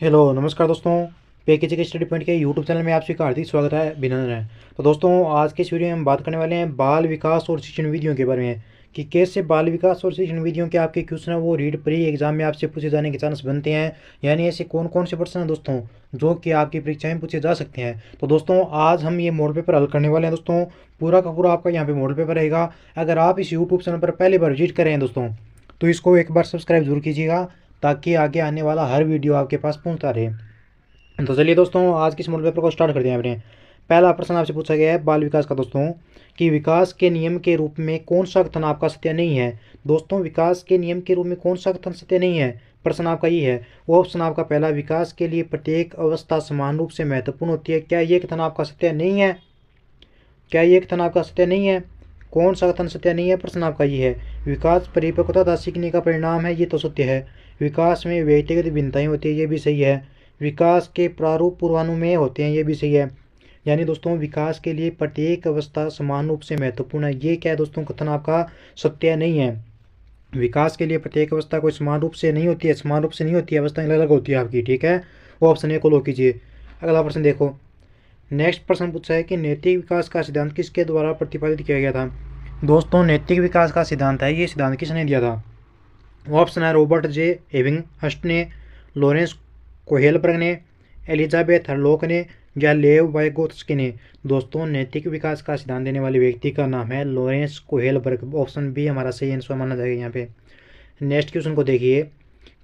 Hello नमस्कार दोस्तों। Package के स्टडी पॉइंट के यूट्यूब चैनल में आप सभी का हार्दिक स्वागत है, अभिनंदन है। तो दोस्तों आज के इस वीडियो में हम बात करने वाले हैं बाल विकास और शिक्षण विधियों के बारे में कि कैसे बाल विकास और शिक्षण विधियों के आपके क्वेश्चन है वो रीड प्री एग्जाम में आपसे पूछे जाने के चांस बनते हैं। यानी ऐसे कौन कौन से प्रश्न हैं दोस्तों जो कि आपकी परीक्षा में पूछे जा सकते हैं। तो दोस्तों आज हम ये मॉडल पेपर हल करने वाले हैं दोस्तों। पूरा का पूरा आपका यहाँ पे मॉडल पेपर रहेगा। अगर आप इस यूट्यूब चैनल पर पहली बार विजिट करें दोस्तों तो इसको एक बार सब्सक्राइब जरूर कीजिएगा ताकि आगे आने वाला हर वीडियो आपके पास पहुँचता रहे। तो चलिए दोस्तों आज के इस मॉडल पेपर को स्टार्ट करते हैं अपने। पहला प्रश्न आपसे पूछा गया है बाल विकास का दोस्तों कि विकास के नियम के रूप में कौन सा कथन आपका सत्य नहीं है। दोस्तों विकास के नियम के रूप में कौन सा कथन सत्य नहीं है, प्रश्न आपका ये है। वो ऑप्शन आपका पहला, विकास के लिए प्रत्येक अवस्था समान रूप से महत्वपूर्ण होती है। क्या ये कथन आपका सत्य नहीं है? क्या ये कथन आपका सत्य नहीं है? कौन सा कथन सत्य नहीं है, प्रश्न आपका ये है। विकास परिपक्वता तथा सीखने का परिणाम है, ये तो सत्य है। विकास में व्यक्तिगत भिन्नताएं होती है, ये भी सही है। विकास के प्रारूप पूर्वानुमेय होते हैं, ये भी सही है। यानी दोस्तों विकास के लिए प्रत्येक अवस्था समान रूप से महत्वपूर्ण है, ये क्या है दोस्तों कथन आपका सत्य नहीं है। विकास के लिए प्रत्येक अवस्था कोई समान रूप से नहीं होती है, समान रूप से नहीं होती है, अवस्थाएं अलग अलग होती है आपकी, ठीक है। वो ऑप्शन ए को लो कीजिए। अगला प्रश्न देखो। नेक्स्ट प्रश्न पूछा है कि नैतिक विकास का सिद्धांत किसके द्वारा प्रतिपादित किया गया था। दोस्तों नैतिक विकास का सिद्धांत है, ये सिद्धांत किसने दिया था। ऑप्शन है रॉबर्ट जे एविंगहस्ट ने, लॉरेंस कोहेलबर्ग ने, एलिजाबेथ हरलॉक ने या लेव वाइगोत्स्की ने। दोस्तों नैतिक विकास का सिद्धांत देने वाले व्यक्ति का नाम है लॉरेंस कोहेलबर्ग। ऑप्शन बी हमारा सही आंसर माना जाएगा यहाँ पे। नेक्स्ट क्वेश्चन को देखिए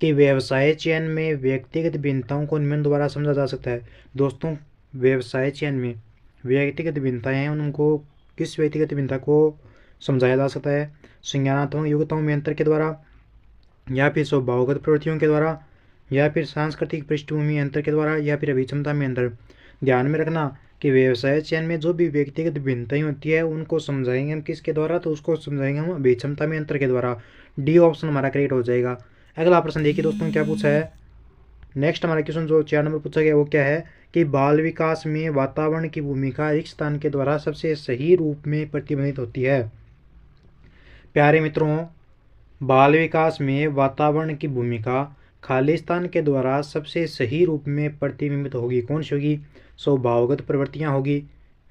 कि व्यवसाय चयन में व्यक्तिगत भिन्नताओं को निम्न द्वारा समझा जा सकता है। दोस्तों व्यवसाय चयन में व्यक्तिगत भिन्नताएं हैं उनको किस व्यक्तिगत भिन्नता को समझाया जा सकता है। संज्ञानात्मक योग्यताओं में अंतर के द्वारा, या फिर स्वभावगत प्रवृत्तियों के द्वारा, या फिर सांस्कृतिक पृष्ठभूमि अंतर के द्वारा, या फिर अभिक्षमता में अंतर। ध्यान में रखना कि व्यवसाय चयन में जो भी व्यक्तिगत भिन्नताएं होती है उनको समझाएंगे हम किसके द्वारा, तो उसको समझाएंगे हम अभिक्षमता में अंतर के द्वारा। डी ऑप्शन हमारा करेक्ट हो जाएगा। अगला प्रश्न देखिए दोस्तों क्या पूछा है। नेक्स्ट हमारा क्वेश्चन जो 4 नंबर पूछा गया वो क्या है कि बाल विकास में वातावरण की भूमिका रिक्त स्थान के द्वारा सबसे सही रूप में प्रतिबंधित होती है। प्यारे मित्रों बाल विकास में वातावरण की भूमिका खाली स्थान के द्वारा सबसे सही रूप में प्रतिबिंबित होगी। कौन सी होगी? स्वभावगत प्रवृत्तियाँ होगी,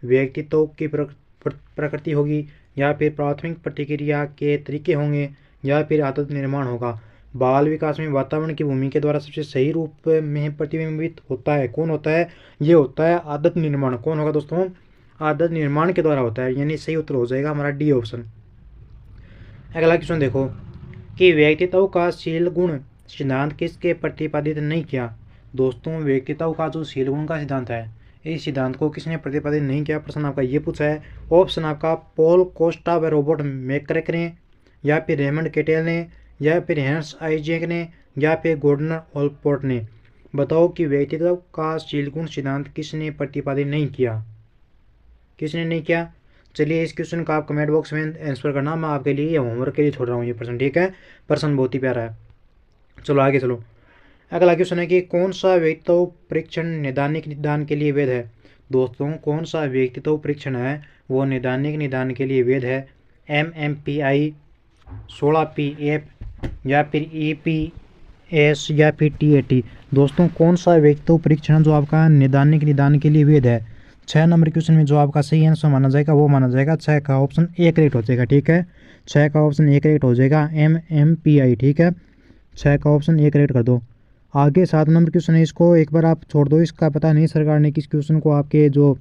व्यक्तित्व की प्रकृति होगी, या फिर प्राथमिक प्रतिक्रिया के तरीके होंगे, या फिर आदत निर्माण होगा। बाल विकास में वातावरण की भूमिका के द्वारा सबसे सही रूप में प्रतिबिंबित होता है, कौन होता है? ये होता है आदत निर्माण। कौन होगा दोस्तों? आदत निर्माण के द्वारा होता है, यानी सही उत्तर हो जाएगा हमारा डी ऑप्शन। अगला क्वेश्चन देखो कि व्यक्तित्व का शील गुण सिद्धांत किसके प्रतिपादित नहीं किया। दोस्तों व्यक्तित्व का जो शील गुण का सिद्धांत है इस सिद्धांत को किसने प्रतिपादित नहीं किया, प्रश्न आपका ये पूछा है। ऑप्शन आपका पॉल कोस्टा व रॉबर्ट मैकक्रैक ने, या फिर रेमंड केटेल ने, या फिर हैंस आइजैक ने, या फिर गॉर्डनर ऑलपोर्ट ने। बताओ कि व्यक्तित्व का शील गुण सिद्धांत किसने प्रतिपादित नहीं किया, किसने नहीं किया। चलिए इस क्वेश्चन का आप कमेंट बॉक्स में आंसर करना, मैं आपके लिए होमवर्क के लिए छोड़ रहा हूँ ये प्रश्न, ठीक है। प्रश्न बहुत ही प्यारा है। चलो आगे चलो। अगला क्वेश्चन है कि कौन सा व्यक्तित्व परीक्षण नैदानिक निदान के लिए वैध है। दोस्तों कौन सा व्यक्तित्व परीक्षण है वो नैदानिक निदान के लिए वैध है। MMPI, 16PF, या फिर EPS, या फिर TAT। दोस्तों कौन सा व्यक्तित्व परीक्षण जो आपका नैदानिक निदान के लिए वैध है। 6 नंबर क्वेश्चन में जो आपका सही आंसर माना जाएगा वो माना जाएगा 6 का ऑप्शन ए करेक्ट हो जाएगा, ठीक है। 6 का ऑप्शन ए करेक्ट हो जाएगा MMPI, ठीक है। 6 का ऑप्शन ए करेक्ट कर दो। आगे 7 नंबर क्वेश्चन है, इसको एक बार आप छोड़ दो, इसका पता नहीं सरकार ने किस क्वेश्चन को आपके जो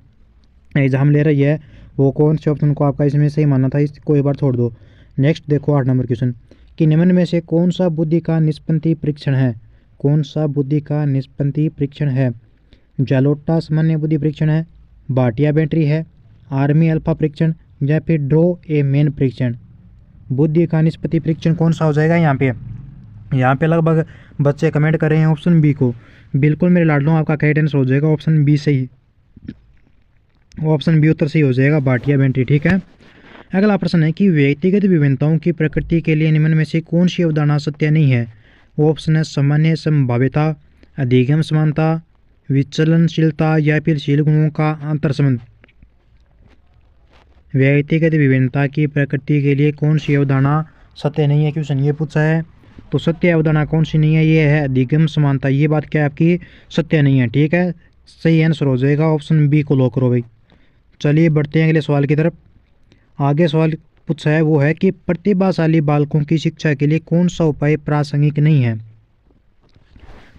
एग्जाम ले रही है वो कौन से ऑप्शन को आपका इसमें सही माना था, इसको एक बार छोड़ दो। नेक्स्ट देखो 8 नंबर क्वेश्चन कि निम्न में से कौन सा बुद्धि का निष्पत्ति परीक्षण है। कौन सा बुद्धि का निष्पत्ति परीक्षण है। जैलोटा सामान्य बुद्धि परीक्षण है, बाटिया बैटरी है, आर्मी अल्फा परीक्षण, या फिर ड्रो ए मैन परीक्षण। बुद्धि का निष्पत्ति परीक्षण कौन सा हो जाएगा यहाँ पे। यहाँ पे लगभग बच्चे कमेंट कर रहे हैं ऑप्शन बी को। बिल्कुल मेरे लाडलों आपका करेक्ट आंसर हो जाएगा ऑप्शन बी सही, ऑप्शन बी उत्तर सही हो जाएगा बाटिया बैटरी, ठीक है। अगला प्रश्न है कि व्यक्तिगत विभिन्नताओं की प्रकृति के लिए निम्न में से कौन सी अवधारणा सत्य नहीं है। ऑप्शन है सामान्य संभाव्यता, अधिगम समानता, विचलनशीलता, या फिर शील गुणों का अंतर संबंध। व्यक्तिगत विभिन्नता की प्रकृति के लिए कौन सी अवधारणा सत्य नहीं है, क्वेश्चन ये पूछा है। तो सत्य अवधारणा कौन सी नहीं है, ये है अधिगम समानता। ये बात क्या है आपकी, सत्य नहीं है। ठीक है, सही आंसर हो जाएगा ऑप्शन बी को लॉक करो भाई। चलिए बढ़ते हैं अगले सवाल की तरफ। आगे सवाल पूछा है वो है कि प्रतिभाशाली बालकों की शिक्षा के लिए कौन सा उपाय प्रासंगिक नहीं है।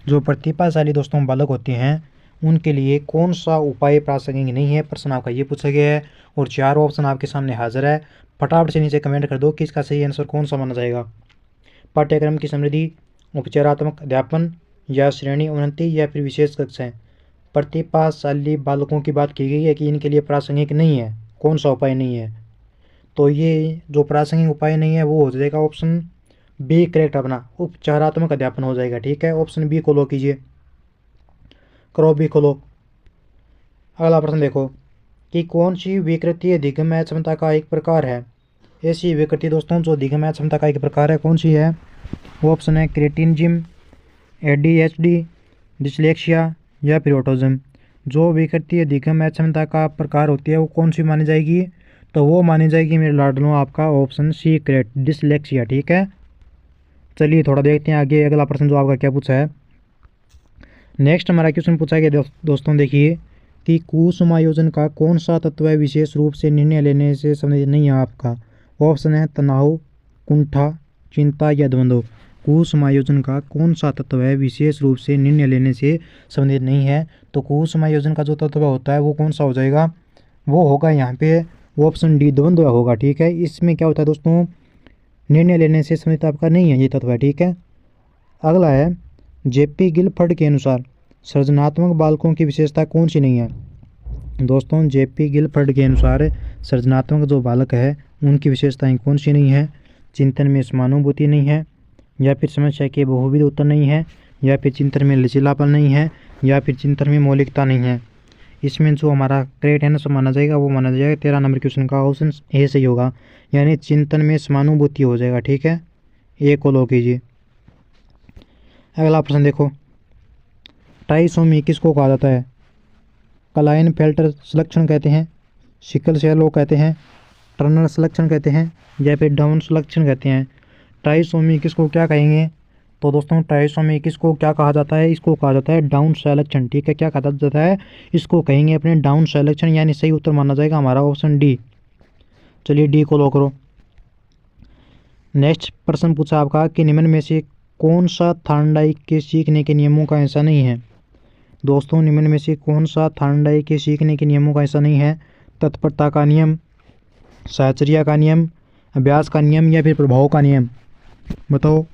जो प्रतिभाशाली दोस्तों बालक होते हैं उनके लिए कौन सा उपाय प्रासंगिक नहीं है, प्रश्न आपका ये पूछा गया है। और 4 ऑप्शन आपके सामने हाजिर है। फटाफट से नीचे कमेंट कर दो कि इसका सही आंसर कौन सा माना जाएगा। पाठ्यक्रम की समृद्धि, उपचारात्मक अध्यापन, या श्रेणी उन्नति, या फिर विशेष कक्षाएं। प्रतिभाशाली बालकों की बात की गई है कि इनके लिए प्रासंगिक नहीं है, कौन सा उपाय नहीं है। तो ये जो प्रासंगिक उपाय नहीं है वो हो जाएगा ऑप्शन बी करेक्ट अपना, उपचारात्मक अध्यापन हो जाएगा। ठीक है, ऑप्शन बी को लो कीजिए, करो बी को लो। अगला प्रश्न देखो कि कौन सी विकृति अधिगम क्षमता का एक प्रकार है। ऐसी विकृति दोस्तों जो अधिगम क्षमता का एक प्रकार है, कौन सी है। ऑप्शन है क्रेटिनिज्म, ADHD, डिसलेक्सिया, या फिर ऑटिज्म। जो विकृति अधिगम क्षमता का प्रकार होती है वो कौन सी मानी जाएगी, तो वो मानी जाएगी मेरे लाडलों आपका ऑप्शन सी करेक्ट, डिसलेक्सिया। ठीक है, चलिए थोड़ा देखते हैं आगे अगला प्रश्न जो आपका क्या पूछा है। नेक्स्ट हमारा क्वेश्चन पूछा गया दोस्तों देखिए कि कुसमायोजन का कौन सा तत्व विशेष रूप से निर्णय लेने से संबंधित नहीं है आपका। ऑप्शन है तनाव, कुंठा, चिंता, या द्वंद्व। कुसमायोजन का कौन सा तत्व विशेष रूप से निर्णय लेने से संबंधित नहीं है, तो कुसमायोजन का जो तत्व होता है वो कौन सा हो जाएगा, वो होगा यहाँ पे ऑप्शन डी, द्वंद्व होगा। ठीक है, इसमें क्या होता है दोस्तों, निर्णय लेने से संबंधित आपका नहीं है ये तत्व। ठीक है, अगला है JP गिलफर्ड के अनुसार सृजनात्मक बालकों की विशेषता कौन सी नहीं है। दोस्तों JP गिलफर्ड के अनुसार सृजनात्मक जो बालक है उनकी विशेषताएं कौन सी नहीं है। चिंतन में समानुभूति नहीं है, या फिर समस्या के बहुविध उत्तर नहीं है, या फिर चिंतन में लचीलापन नहीं है, या फिर चिंतन में मौलिकता नहीं है। इसमें जो हमारा करेक्ट आंसर माना जाएगा वो माना जाएगा 13 नंबर क्वेश्चन का ऑप्शन ए सही होगा, यानी चिंतन में समानुभूति हो जाएगा। ठीक है, ए को लो कीजिए। अगला प्रश्न देखो, ट्राइसोमी किसको कहा जाता है। क्लाइनफेल्टर संलक्षण कहते हैं, सिकल सेल रोग कहते हैं, टर्नर संलक्षण कहते हैं, या फिर डाउन संलक्षण कहते हैं। ट्राइसोमी किसको क्या कहेंगे, तो दोस्तों ट्राइसोमी किसको क्या कहा जाता है, इसको कहा जाता है डाउन संलक्षण। ठीक है, क्या कहा जाता है, इसको कहेंगे अपने डाउन संलक्षण, यानी सही उत्तर माना जाएगा हमारा ऑप्शन डी। चलिए डी को लो करो। नेक्स्ट प्रश्न पूछा आपका कि निम्न में से कौन सा थॉर्नडाइक के सीखने के नियमों का हिस्सा नहीं है। दोस्तों निम्न में से कौन सा थॉर्नडाइक के सीखने के नियमों का हिस्सा नहीं है। तत्परता का नियम, साहचर्या का नियम, अभ्यास का नियम, या फिर प्रभाव का नियम। बताओ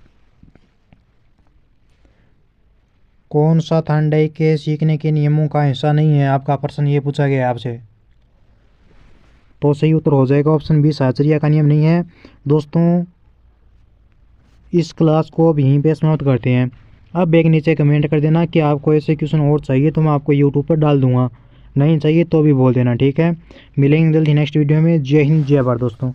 कौन सा थॉर्नडाइक के सीखने के नियमों का हिस्सा नहीं है, आपका प्रश्न ये पूछा गया है आपसे। तो सही उत्तर हो जाएगा ऑप्शन बी, साहचर्या का नियम नहीं है। दोस्तों इस क्लास को अब यहीं पे समाप्त करते हैं। अब एक नीचे कमेंट कर देना कि आपको ऐसे क्वेश्चन और चाहिए तो मैं आपको यूट्यूब पर डाल दूंगा, नहीं चाहिए तो भी बोल देना। ठीक है, मिलेंगे जल्दी नेक्स्ट वीडियो में। जय हिंद, जय भारत दोस्तों।